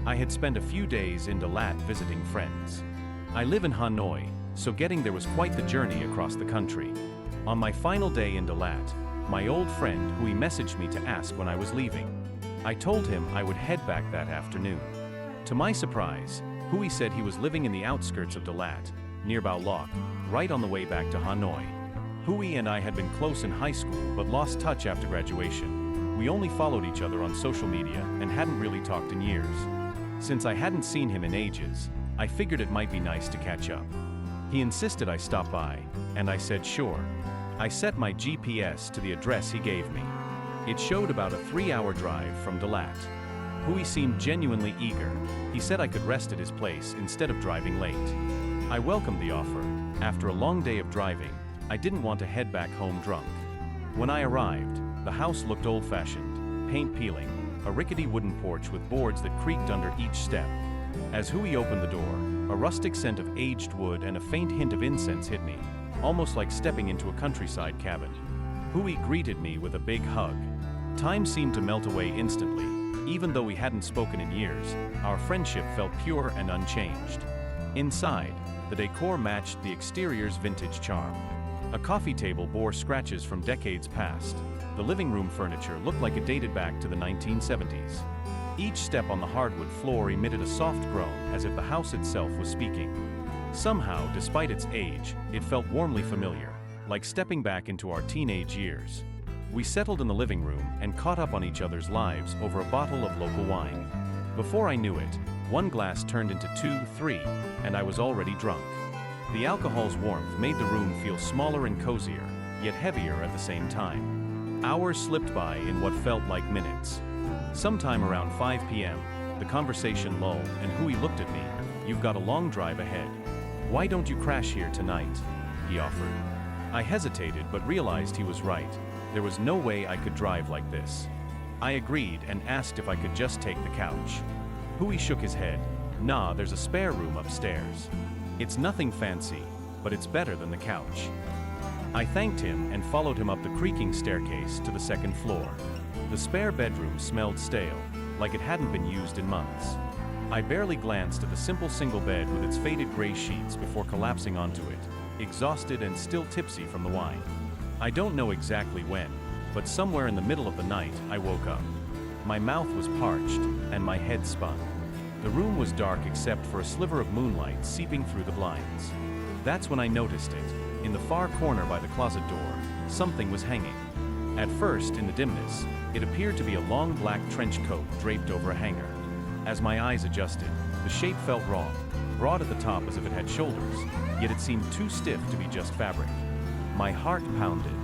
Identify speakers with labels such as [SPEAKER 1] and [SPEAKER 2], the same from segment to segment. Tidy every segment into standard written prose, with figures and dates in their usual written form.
[SPEAKER 1] I had spent a few days in Dalat visiting friends. I live in Hanoi, so getting there was quite the journey across the country. On my final day in Dalat, my old friend Hui messaged me to ask when I was leaving. I told him I would head back that afternoon. To my surprise, Hui said he was living in the outskirts of Dalat, near Bao Loc, right on the way back to Hanoi. Hui and I had been close in high school but lost touch after graduation. We only followed each other on social media and hadn't really talked in years. Since I hadn't seen him in ages, I figured it might be nice to catch up. He insisted I stop by, and I said sure. I set my GPS to the address he gave me. It showed about a 3-hour drive from Dalat. Hui seemed genuinely eager. He said I could rest at his place instead of driving late. I welcomed the offer. After a long day of driving, I didn't want to head back home drunk. When I arrived, the house looked old-fashioned, paint peeling, a rickety wooden porch with boards that creaked under each step. As Hui opened the door, a rustic scent of aged wood and a faint hint of incense hit me, almost like stepping into a countryside cabin. Hui greeted me with a big hug. Time seemed to melt away instantly. Even though we hadn't spoken in years, our friendship felt pure and unchanged. Inside, the decor matched the exterior's vintage charm. A coffee table bore scratches from decades past. The living room furniture looked like it dated back to the 1970s. Each step on the hardwood floor emitted a soft groan as if the house itself was speaking. Somehow, despite its age, it felt warmly familiar, like stepping back into our teenage years. We settled in the living room and caught up on each other's lives over a bottle of local wine. Before I knew it, one glass turned into 2, 3, and I was already drunk. The alcohol's warmth made the room feel smaller and cozier, yet heavier at the same time. Hours slipped by in what felt like minutes. Sometime around 5 p.m., the conversation lulled and Hui looked at me. "You've got a long drive ahead. Why don't you crash here tonight?" he offered. I hesitated but realized he was right. There was no way I could drive like this. I agreed and asked if I could just take the couch. Hui shook his head. "Nah, there's a spare room upstairs. It's nothing fancy, but it's better than the couch." I thanked him and followed him up the creaking staircase to the second floor. The spare bedroom smelled stale, like it hadn't been used in months. I barely glanced at the simple single bed with its faded gray sheets before collapsing onto it, exhausted and still tipsy from the wine. I don't know exactly when, but somewhere in the middle of the night, I woke up. My mouth was parched, and my head spun. The room was dark except for a sliver of moonlight seeping through the blinds. That's when I noticed it. In the far corner by the closet door, something was hanging. At first, in the dimness, it appeared to be a long black trench coat draped over a hanger. As my eyes adjusted, the shape felt wrong, broad at the top as if it had shoulders, yet it seemed too stiff to be just fabric. My heart pounded.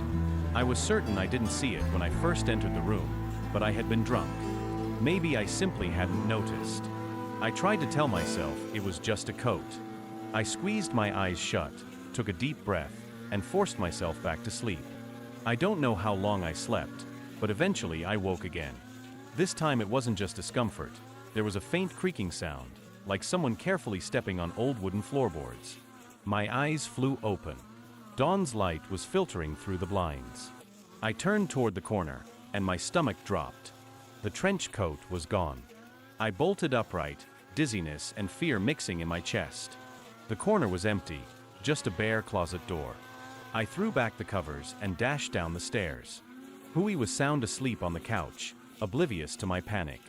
[SPEAKER 1] I was certain I didn't see it when I first entered the room, but I had been drunk. Maybe I simply hadn't noticed. I tried to tell myself it was just a coat. I squeezed my eyes shut, took a deep breath, and forced myself back to sleep. I don't know how long I slept, but eventually I woke again. This time it wasn't just discomfort. There was a faint creaking sound, like someone carefully stepping on old wooden floorboards. My eyes flew open. Dawn's light was filtering through the blinds. I turned toward the corner, and my stomach dropped. The trench coat was gone. I bolted upright, dizziness and fear mixing in my chest. The corner was empty, just a bare closet door. I threw back the covers and dashed down the stairs. Hui was sound asleep on the couch, oblivious to my panic.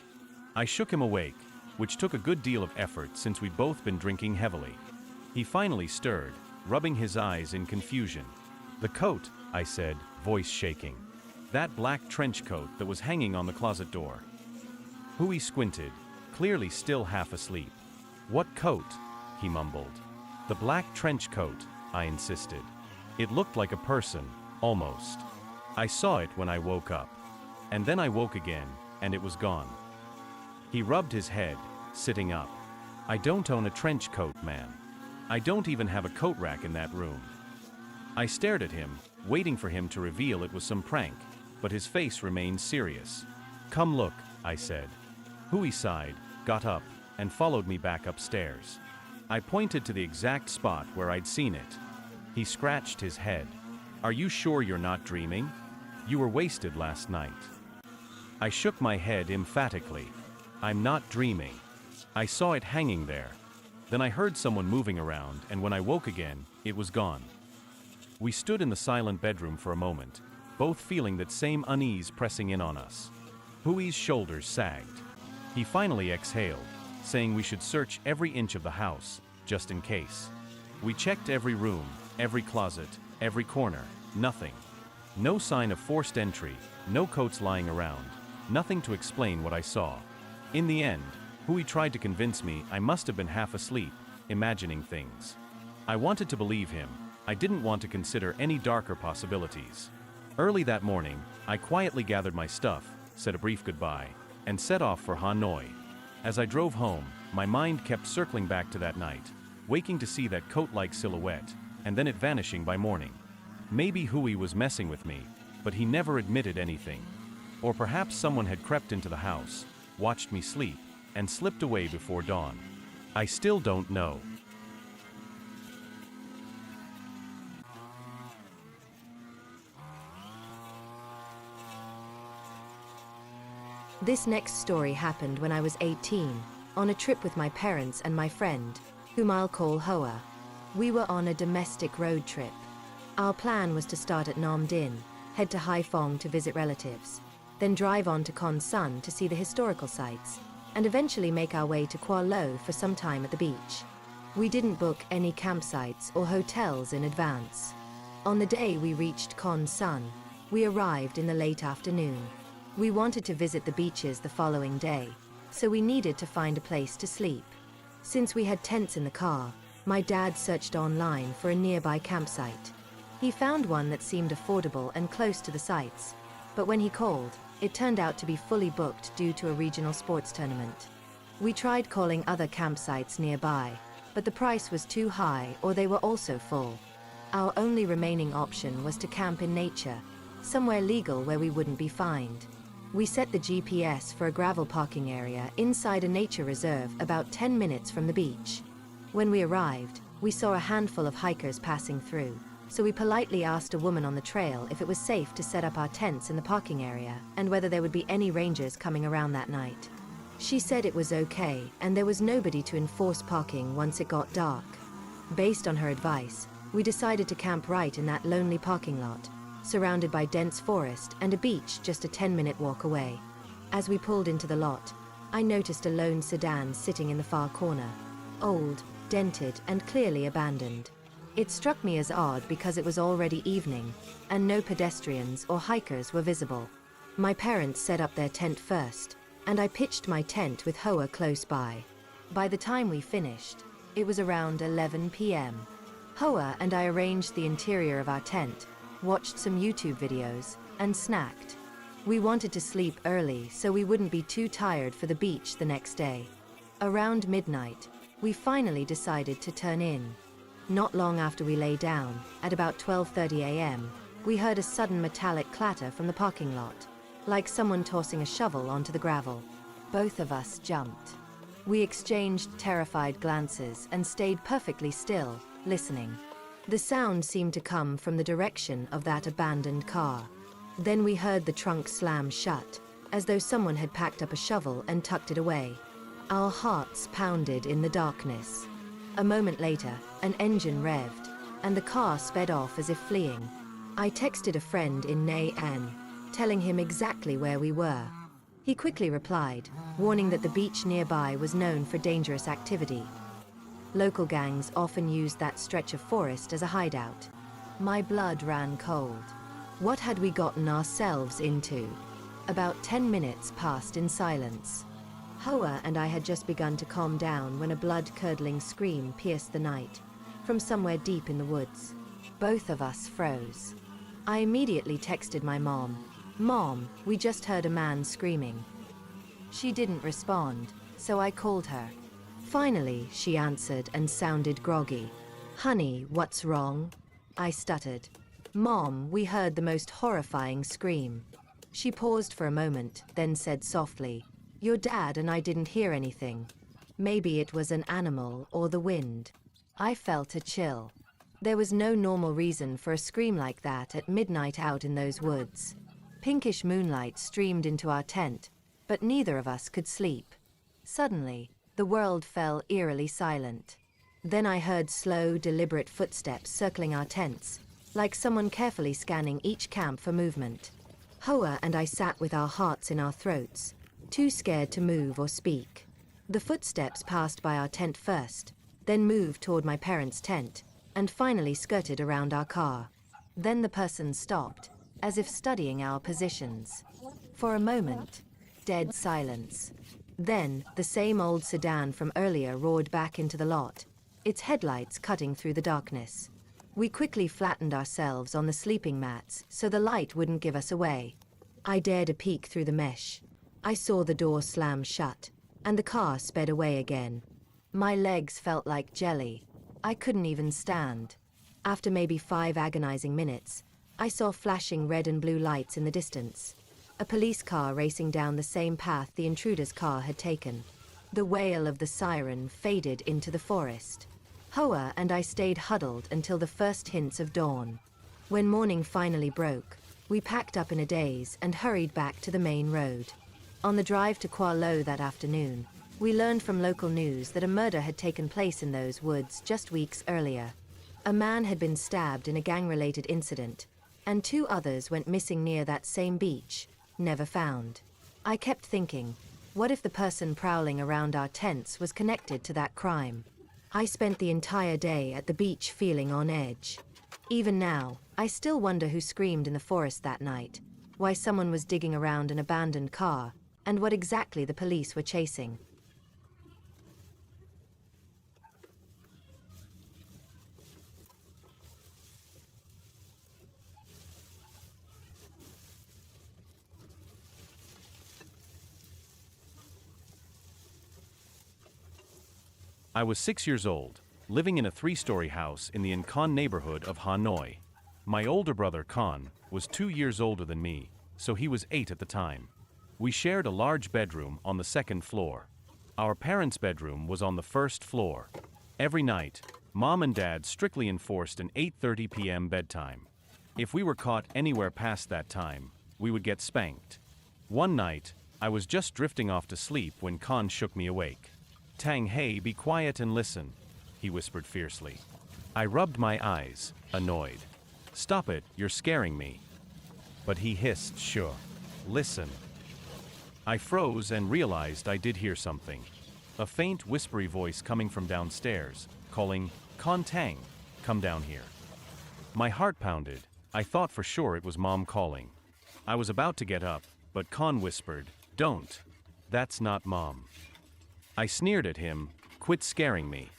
[SPEAKER 1] I shook him awake, which took a good deal of effort since we'd both been drinking heavily. He finally stirred, rubbing his eyes in confusion. "The coat," I said, voice shaking. "That black trench coat that was hanging on the closet door." Hui squinted, clearly still half asleep. "What coat?" he mumbled. "The black trench coat," I insisted. It looked like a person, almost. I saw it when I woke up. And then I woke again, and it was gone. He rubbed his head, sitting up. "I don't own a trench coat, man. I don't even have a coat rack in that room." I stared at him, waiting for him to reveal it was some prank, but his face remained serious. "Come look," I said. Hui sighed, got up, and followed me back upstairs. I pointed to the exact spot where I'd seen it. He scratched his head. "Are you sure you're not dreaming? You were wasted last night." I shook my head emphatically. "I'm not dreaming." I saw it hanging there. Then I heard someone moving around, and when I woke again, it was gone. We stood in the silent bedroom for a moment, both feeling that same unease pressing in on us. Hui's shoulders sagged. He finally exhaled, saying we should search every inch of the house, just in case. We checked every room, every closet, every corner, nothing. No sign of forced entry, no coats lying around, nothing to explain what I saw. In the end, Hui tried to convince me I must have been half asleep, imagining things. I wanted to believe him. I didn't want to consider any darker possibilities. Early that morning, I quietly gathered my stuff, said a brief goodbye, and set off for Hanoi. As I drove home, my mind kept circling back to that night, waking to see that coat-like silhouette, and then it vanishing by morning. Maybe Hui was messing with me, but he never admitted anything. Or perhaps someone had crept into the house, watched me sleep, and slipped away before dawn. I still don't know.
[SPEAKER 2] This next story happened when I was 18, on a trip with my parents and my friend, whom I'll call Hoa. We were on a domestic road trip. Our plan was to start at Nam Dinh, head to Haiphong to visit relatives, then drive on to Khon Son to see the historical sites, and eventually make our way to Kua Lo for some time at the beach. We didn't book any campsites or hotels in advance. On the day we reached Khon Son, we arrived in the late afternoon. We wanted to visit the beaches the following day, so we needed to find a place to sleep. Since we had tents in the car, my dad searched online for a nearby campsite. He found one that seemed affordable and close to the sites, but when he called, it turned out to be fully booked due to a regional sports tournament. We tried calling other campsites nearby, but the price was too high or they were also full. Our only remaining option was to camp in nature, somewhere legal where we wouldn't be fined. We set the GPS for a gravel parking area inside a nature reserve about 10 minutes from the beach. When we arrived, we saw a handful of hikers passing through, so we politely asked a woman on the trail if it was safe to set up our tents in the parking area and whether there would be any rangers coming around that night. She said it was okay and there was nobody to enforce parking once it got dark. Based on her advice, we decided to camp right in that lonely parking lot, surrounded by dense forest and a beach just a 10-minute walk away. As we pulled into the lot, I noticed a lone sedan sitting in the far corner, old, dented, and clearly abandoned. It struck me as odd because it was already evening, and no pedestrians or hikers were visible. My parents set up their tent first, and I pitched my tent with Hoa close by. By the time we finished, it was around 11 p.m. Hoa and I arranged the interior of our tent, watched some YouTube videos, and snacked. We wanted to sleep early so we wouldn't be too tired for the beach the next day. Around midnight, we finally decided to turn in. Not long after we lay down, at about 12:30 a.m., we heard a sudden metallic clatter from the parking lot, like someone tossing a shovel onto the gravel. Both of us jumped. We exchanged terrified glances and stayed perfectly still, listening. The sound seemed to come from the direction of that abandoned car. Then we heard the trunk slam shut, as though someone had packed up a shovel and tucked it away. Our hearts pounded in the darkness. A moment later, an engine revved, and the car sped off as if fleeing. I texted a friend in Nay An, telling him exactly where we were. He quickly replied, warning that the beach nearby was known for dangerous activity. Local gangs often used that stretch of forest as a hideout. My blood ran cold. What had we gotten ourselves into? About 10 minutes passed in silence. Hoa and I had just begun to calm down when a blood-curdling scream pierced the night, from somewhere deep in the woods. Both of us froze. I immediately texted my mom. "Mom, we just heard a man screaming." She didn't respond, so I called her. Finally, she answered and sounded groggy. "Honey, what's wrong?" I stuttered. "Mom, we heard the most horrifying scream." She paused for a moment, then said softly, "Your dad and I didn't hear anything. Maybe it was an animal or the wind." I felt a chill. There was no normal reason for a scream like that at midnight out in those woods. Pinkish moonlight streamed into our tent, but neither of us could sleep. Suddenly, The world fell eerily silent. Then I heard slow, deliberate footsteps circling our tents, like someone carefully scanning each camp for movement. Hoa and I sat with our hearts in our throats, too scared to move or speak. The footsteps passed by our tent first, then moved toward my parents' tent, and finally skirted around our car. Then the person stopped, as if studying our positions. For a moment, dead silence. Then, the same old sedan from earlier roared back into the lot, its headlights cutting through the darkness. We quickly flattened ourselves on the sleeping mats so the light wouldn't give us away. I dared a peek through the mesh. I saw the door slam shut, and the car sped away again. My legs felt like jelly. I couldn't even stand. After maybe 5 agonizing minutes, I saw flashing red and blue lights in the distance. A police car racing down the same path the intruder's car had taken. The wail of the siren faded into the forest. Hoa and I stayed huddled until the first hints of dawn. When morning finally broke, we packed up in a daze and hurried back to the main road. On the drive to Kuala Lo that afternoon, we learned from local news that a murder had taken place in those woods just weeks earlier. A man had been stabbed in a gang-related incident, and 2 others went missing near that same beach, never found. I kept thinking, what if the person prowling around our tents was connected to that crime? I spent the entire day at the beach feeling on edge. Even now, I still wonder who screamed in the forest that night, why someone was digging around an abandoned car, and what exactly the police were chasing.
[SPEAKER 1] I was 6 years old, living in a 3-story house in the Incheon neighborhood of Hanoi. My older brother Con was 2 years older than me, so he was 8 at the time. We shared a large bedroom on the 2nd floor. Our parents' bedroom was on the 1st floor. Every night, Mom and Dad strictly enforced an 8:30 p.m. bedtime. If we were caught anywhere past that time, we would get spanked. One night, I was just drifting off to sleep when Con shook me awake. "Tang Hei, be quiet and listen," he whispered fiercely. I rubbed my eyes, annoyed. "Stop it, you're scaring me." But he hissed, "Sure. Listen." I froze and realized I did hear something. A faint, whispery voice coming from downstairs, calling, "Con Tang, come down here." My heart pounded. I thought for sure it was Mom calling. I was about to get up, but Con whispered, "Don't. That's not Mom." I sneered at him, "Quit scaring me.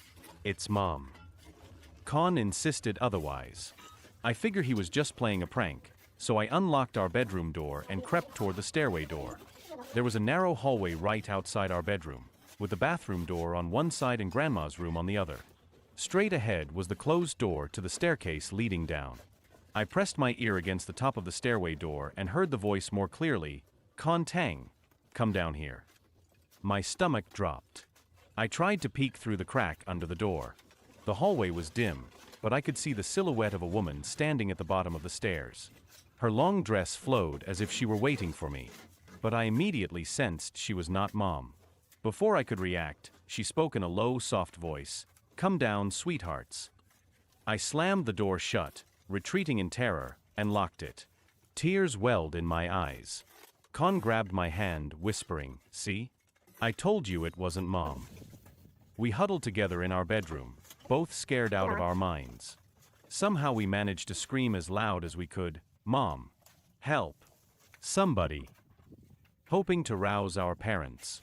[SPEAKER 1] It's Mom." Con insisted otherwise. I figured he was just playing a prank, so I unlocked our bedroom door and crept toward the stairway door. There was a narrow hallway right outside our bedroom, with the bathroom door on one side and Grandma's room on the other. Straight ahead was the closed door to the staircase leading down. I pressed my ear against the top of the stairway door and heard the voice more clearly, "Con Tang, come down here." My stomach dropped. I tried to peek through the crack under the door. The hallway was dim, but I could see the silhouette of a woman standing at the bottom of the stairs. Her long dress flowed as if she were waiting for me, but I immediately sensed she was not Mom. Before I could react, she spoke in a low, soft voice, "Come down, sweethearts." I slammed the door shut, retreating in terror, and locked it. Tears welled in my eyes. Con grabbed my hand, whispering, "See? I told you it wasn't Mom." We huddled together in our bedroom, both scared out of our minds. Somehow we managed to scream as loud as we could, "Mom! Help! Somebody!" hoping to rouse our parents.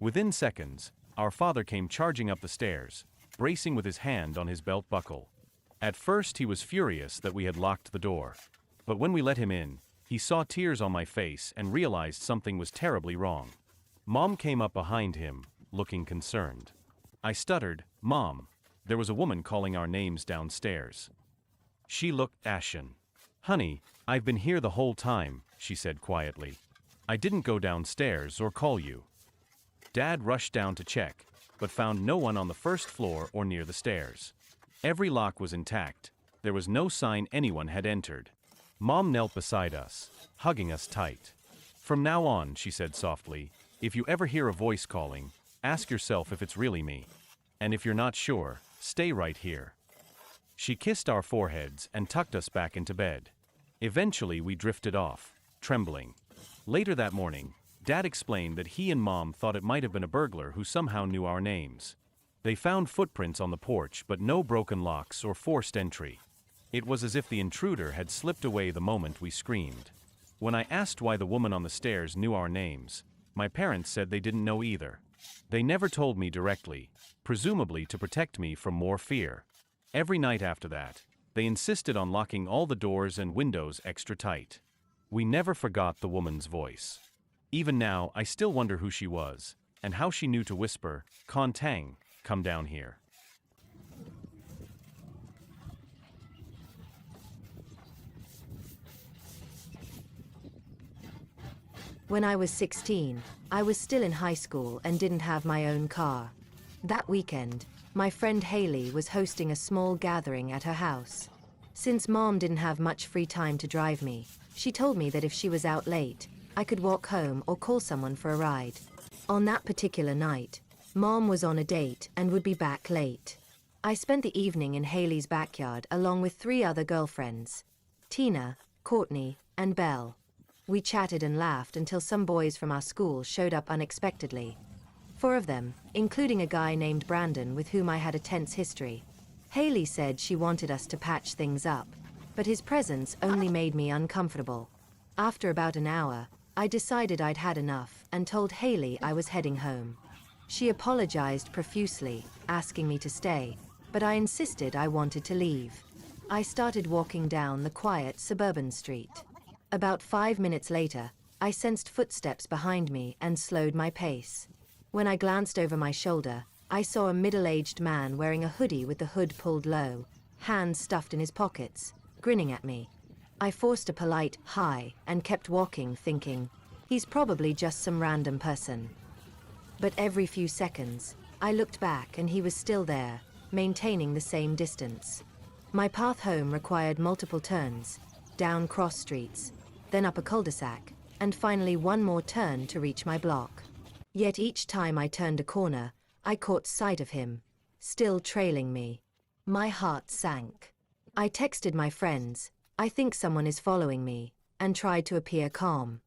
[SPEAKER 1] Within seconds, our father came charging up the stairs, bracing with his hand on his belt buckle. At first he was furious that we had locked the door. But when we let him in, he saw tears on my face and realized something was terribly wrong. Mom came up behind him, looking concerned. I stuttered, "Mom." There was a woman calling our names downstairs. She looked ashen. "Honey, I've been here the whole time," she said quietly. "I didn't go downstairs or call you." Dad rushed down to check, but found no one on the 1st floor or near the stairs. Every lock was intact. There was no sign anyone had entered. Mom knelt beside us, hugging us tight. "From now on," she said softly, "if you ever hear a voice calling, Ask yourself if it's really me. And if you're not sure, stay right here. She kissed our foreheads and tucked us back into bed. Eventually, we drifted off, trembling. Later that morning, Dad explained that he and Mom thought it might have been a burglar who somehow knew our names. They found footprints on the porch but no broken locks or forced entry. It was as if the intruder had slipped away the moment we screamed. When I asked why the woman on the stairs knew our names, my parents said they didn't know either. They never told me directly, presumably to protect me from more fear. Every night after that, they insisted on locking all the doors and windows extra tight. We never forgot the woman's voice. Even now, I still wonder who she was, and how she knew to whisper, "Con Tang, come down here."
[SPEAKER 2] When I was 16, I was still in high school and didn't have my own car. That weekend, my friend Haley was hosting a small gathering at her house. Since Mom didn't have much free time to drive me, she told me that if she was out late, I could walk home or call someone for a ride. On that particular night, Mom was on a date and would be back late. I spent the evening in Haley's backyard along with 3 other girlfriends, Tina, Courtney, and Belle. We chatted and laughed until some boys from our school showed up unexpectedly. 4 of them, including a guy named Brandon with whom I had a tense history. Haley said she wanted us to patch things up, but his presence only made me uncomfortable. After about an hour, I decided I'd had enough and told Haley I was heading home. She apologized profusely, asking me to stay, but I insisted I wanted to leave. I started walking down the quiet suburban street. About 5 minutes later, I sensed footsteps behind me and slowed my pace. When I glanced over my shoulder, I saw a middle-aged man wearing a hoodie with the hood pulled low, hands stuffed in his pockets, grinning at me. I forced a polite "hi" and kept walking, thinking, he's probably just some random person. But every few seconds, I looked back and he was still there, maintaining the same distance. My path home required multiple turns, down cross streets, then up a cul-de-sac, and finally one more turn to reach my block. Yet each time I turned a corner, I caught sight of him, still trailing me. My heart sank. I texted my friends, "I think someone is following me," and tried to appear calm.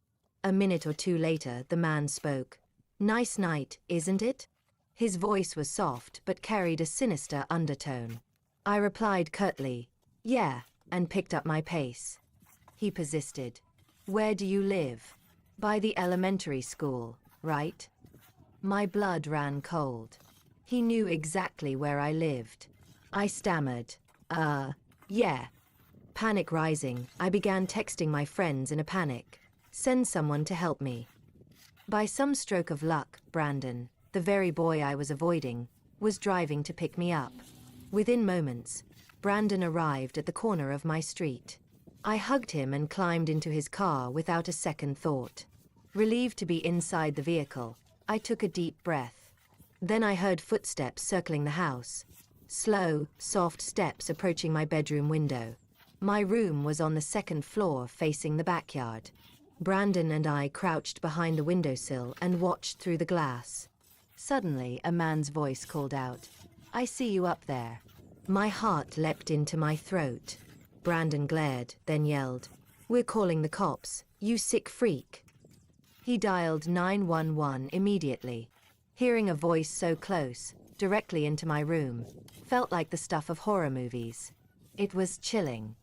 [SPEAKER 2] A minute or 2 later, the man spoke. "Nice night, isn't it?" His voice was soft but carried a sinister undertone. I replied curtly, "Yeah," and picked up my pace. He persisted. "Where do you live?" "By the elementary school, right?" My blood ran cold. He knew exactly where I lived. I stammered, yeah." Panic rising, I began texting my friends in a panic. "Send someone to help me." By some stroke of luck, Brandon, the very boy I was avoiding, was driving to pick me up. Within moments, Brandon arrived at the corner of my street. I hugged him and climbed into his car without a second thought. Relieved to be inside the vehicle, I took a deep breath. Then I heard footsteps circling the house. Slow, soft steps approaching my bedroom window. My room was on the 2nd floor facing the backyard. Brandon and I crouched behind the windowsill and watched through the glass. Suddenly, a man's voice called out, "I see you up there." My heart leapt into my throat. Brandon glared, then yelled, "We're calling the cops, you sick freak." He dialed 911 immediately. Hearing a voice so close, directly into my room, felt like the stuff of horror movies. It was chilling.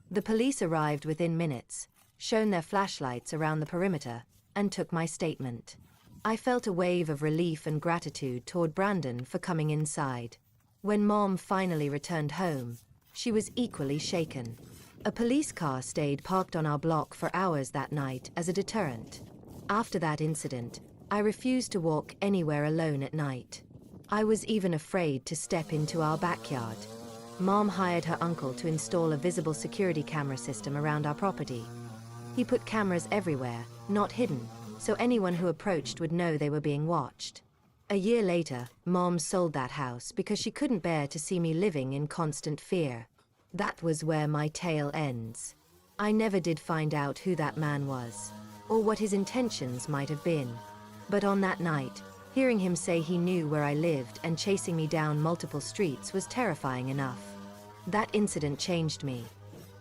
[SPEAKER 2] The police arrived within minutes, shone their flashlights around the perimeter, and took my statement. I felt a wave of relief and gratitude toward Brandon for coming inside. When Mom finally returned home, she was equally shaken. A police car stayed parked on our block for hours that night as a deterrent. After that incident, I refused to walk anywhere alone at night. I was even afraid to step into our backyard. Mom hired her uncle to install a visible security camera system around our property. He put cameras everywhere, not hidden, so anyone who approached would know they were being watched. A year later, Mom sold that house because she couldn't bear to see me living in constant fear. That was where my tale ends. I never did find out who that man was, or what his intentions might have been. But on that night, Hearing him say he knew where I lived and chasing me down multiple streets was terrifying enough. That incident changed me.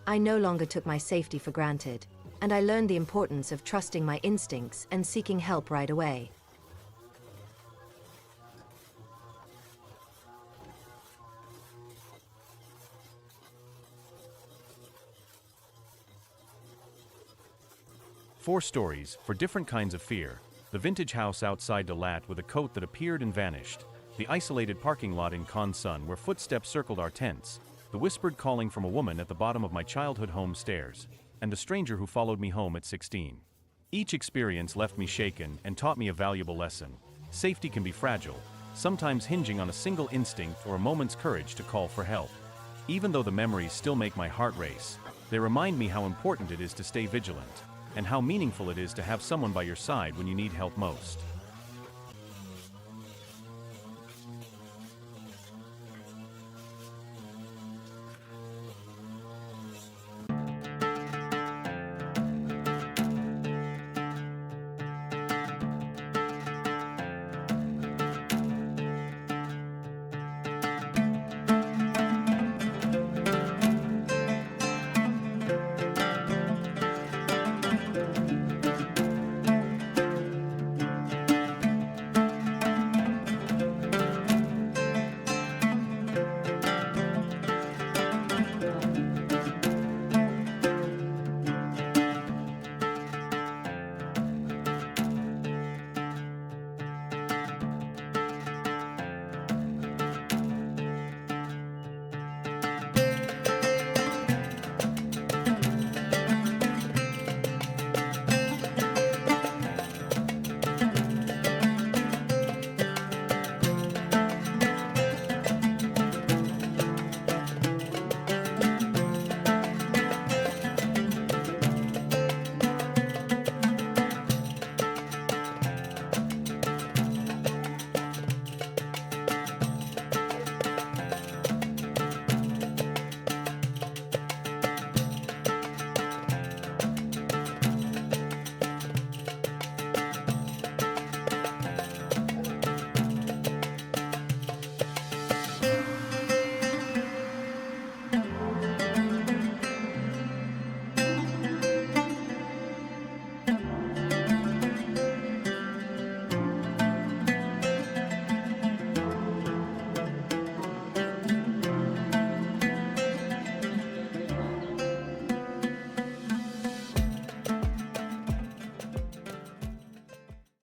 [SPEAKER 2] I no longer took my safety for granted, and I learned the importance of trusting my instincts and seeking help right away.
[SPEAKER 1] Four stories for different kinds of fear. The vintage house outside Dalat with a coat that appeared and vanished. The isolated parking lot in Khon Son where footsteps circled our tents. The whispered calling from a woman at the bottom of my childhood home stairs. And the stranger who followed me home at 16. Each experience left me shaken and taught me a valuable lesson. Safety can be fragile, sometimes hinging on a single instinct or a moment's courage to call for help. Even though the memories still make my heart race, they remind me how important it is to stay vigilant, and how meaningful it is to have someone by your side when you need help most.